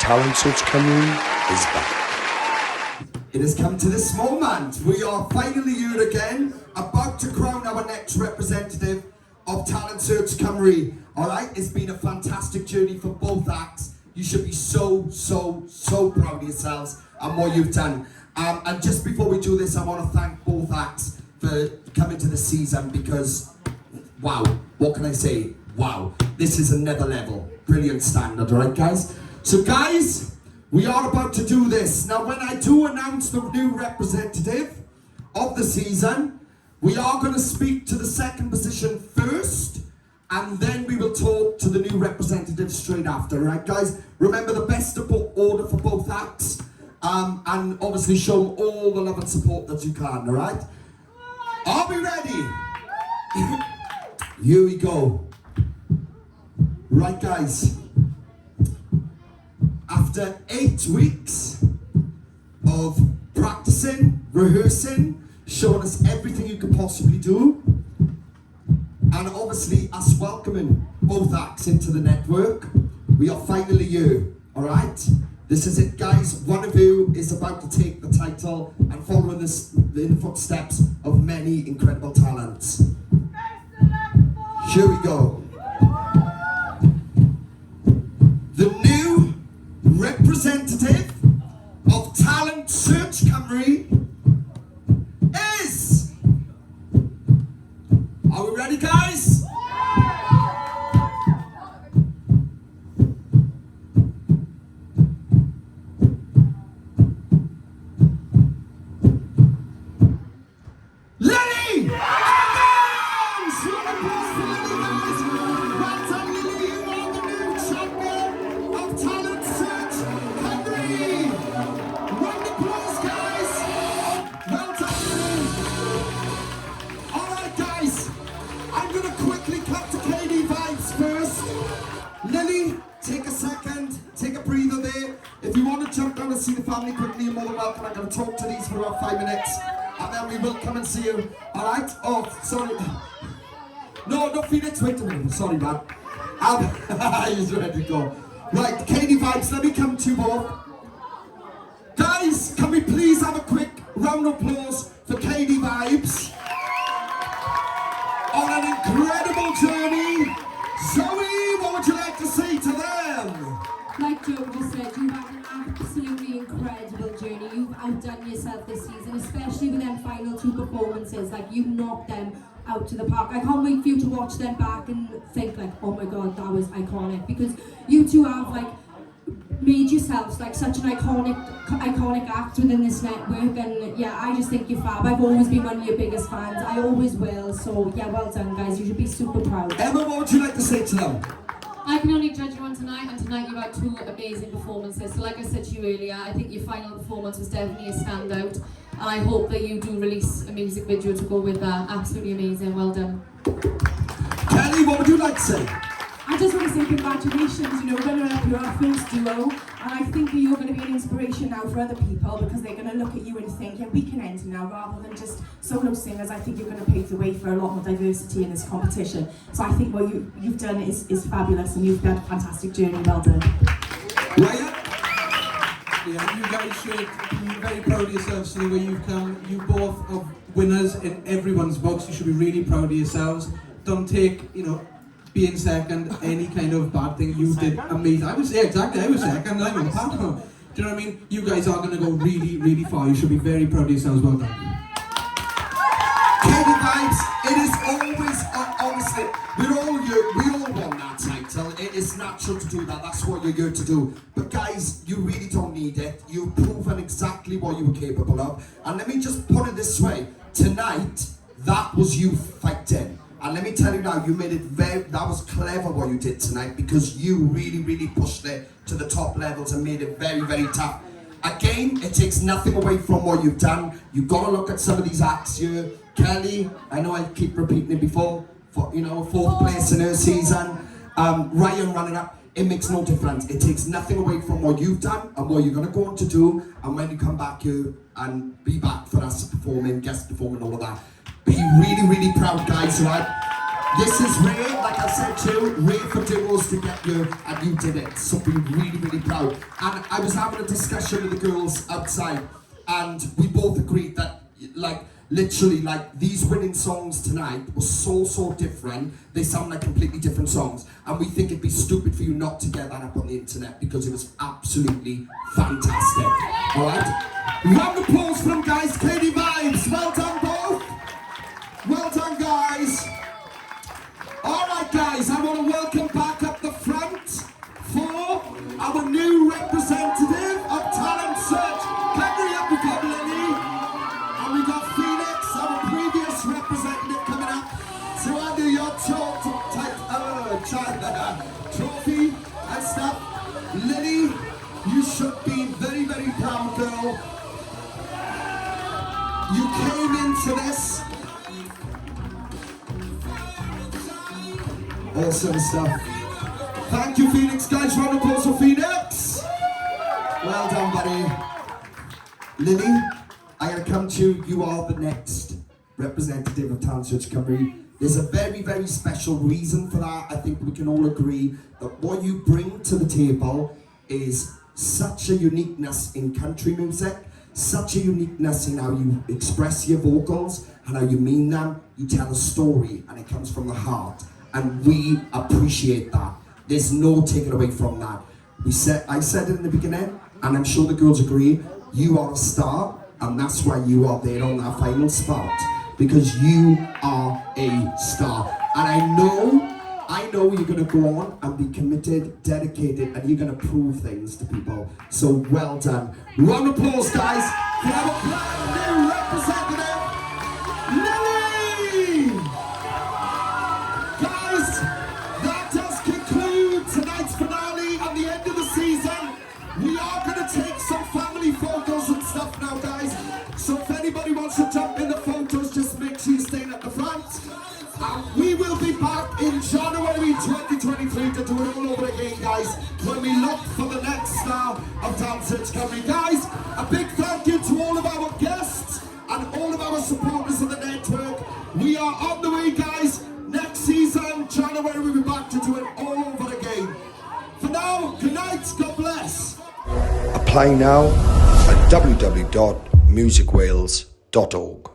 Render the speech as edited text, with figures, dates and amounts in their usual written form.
Talent Search Cymru is back. It has come to this moment. We are finally here again, about to crown our next representative of Talent Search Cymru. Alright, it's been a fantastic journey for both acts. You should be so proud of yourselves and what you've done. And just before we do this, I want to thank both acts for coming to the season because, wow, what can I say? Wow, this is another level. Brilliant standard, alright guys? So guys, we are about to do this. Now when I do announce the new representative of the season, we are going to speak to the second position first, and then we will talk to the new representative straight after, right guys? Remember the best order for both acts, and obviously show them all the love and support that you can, alright? Are we ready? Here we go. Right guys, after 8 weeks of practicing, rehearsing, showing us everything you could possibly do, and obviously us welcoming both acts into the network, we are finally here, alright? This is it guys, one of you is about to take the title and follow in the footsteps of many incredible talents. Here we go. The new representative of Talent Search Cymru is... Are we ready guys? Lenny! Take a second, take a breather there. If you want to jump down and see the family quickly, you're more than welcome. I'm going to talk to these for about 5 minutes, and then we will come and see you. Alright? Oh, sorry. No, Phoenix, wait a minute. Sorry, man. He's ready to go. Right, Katie Vibes, let me come to you both. Guys, can we please have a quick round of applause for Katie Vibes on an incredible journey. Zoe, what would you like to say to them? Like Joe just said, you've had an absolutely incredible journey. You've outdone yourself this season, especially with them final 2 performances. Like, you've knocked them out to the park. I can't wait for you to watch them back and think like, oh my god, that was iconic. Because you two have like made yourselves like such an iconic act within this network, and yeah, I just think you're fab. I've always been one of your biggest fans. I always will. So yeah, well done guys. You should be super proud. Emma, what would you like to say to them? I can only judge you on tonight, and tonight you had 2 amazing performances. So like I said to you earlier, I think your final performance was definitely a standout, and I hope that you do release a music video to go with that. Absolutely amazing, well done. Kelly, what would you like to say? I just want to say congratulations, you know, running up your first duo, and I think that you're going to be an inspiration now for other people because they're going to look at you and think, yeah, we can enter now rather than just solo singers. I think you're going to pave the way for a lot more diversity in this competition. So I think what you've done is fabulous, and you've had a fantastic journey. Well done. Ryan? Yeah, you guys should be very proud of yourselves today where you've come. You both are winners in everyone's books. You should be really proud of yourselves. Don't take, you know, being second any kind of bad thing. You did amazing. I was second, I'm on top. Do you know what I mean? You guys are going to go really far. You should be very proud of yourselves. Well done. Katie Vibes, it is always, honestly, we all want that title. It is natural to do that. That's what you're here to do. But guys, you really don't need it. You've proven exactly what you were capable of. And let me just put it this way. Tonight, that was you fighting. And let me tell you now, you made it that was clever what you did tonight, because you really pushed it to the top levels and made it very tough. Again, it takes nothing away from what you've done. You've got to look at some of these acts here. Kelly, I know I keep repeating it before, for, you know, 4th place in her season. Ryan running up, it makes no difference. It takes nothing away from what you've done and what you're going to go on to do. And when you come back here and be back for us performing, guest performing, all of that. Be really proud guys, right? This is rare, like I said to you, rare for duos to get you, and you did it. So be really, really proud. And I was having a discussion with the girls outside, and we both agreed that, like, literally, like, these winning songs tonight were so different. They sound like completely different songs. And we think it'd be stupid for you not to get that up on the internet because it was absolutely fantastic. Alright? Round of applause for them, guys. Katie Vibes. Well done, both. Well done, guys. Alright, guys, I want to welcome back up the front for our new representative of Talent Search. Cymru, up we got Lily. And we got Phoenix, our previous representative, coming up to under your trophy and stuff. Lily, you should be very, very proud, girl. You came into this. Awesome stuff. Thank you, Phoenix, guys. Round of applause for Phoenix. Well done, buddy. Lily, I gotta come to you. You are the next representative of Talent Search Cymru. There's a very, very special reason for that. I think we can all agree that what you bring to the table is such a uniqueness in country music, such a uniqueness in how you express your vocals and how you mean them. You tell a story and it comes from the heart. And we appreciate that. There's no taking away from that. I said it in the beginning, and I'm sure the girls agree, you are a star, and that's why you are there on that final spot. Because you are a star. And I know you're gonna go on and be committed, dedicated, and you're gonna prove things to people. So well done. Round of applause, guys, for our brand new representative, Lily! Guys, that does conclude tonight's finale and the end of the season. We are going to take some family photos and stuff now, guys. So if anybody wants to jump in the photos, just make sure you're staying at the front. And we will be back in January 2023 to do it all over again, guys, when we look for the next star of Talent Search Cymru. Guys, a big thank you to all of our guests and all of our supporters in the network. We are on the way, guys. Next season, January, we'll be back to do it all over again. For now, good night, God bless. Apply now at www.musicwales.org.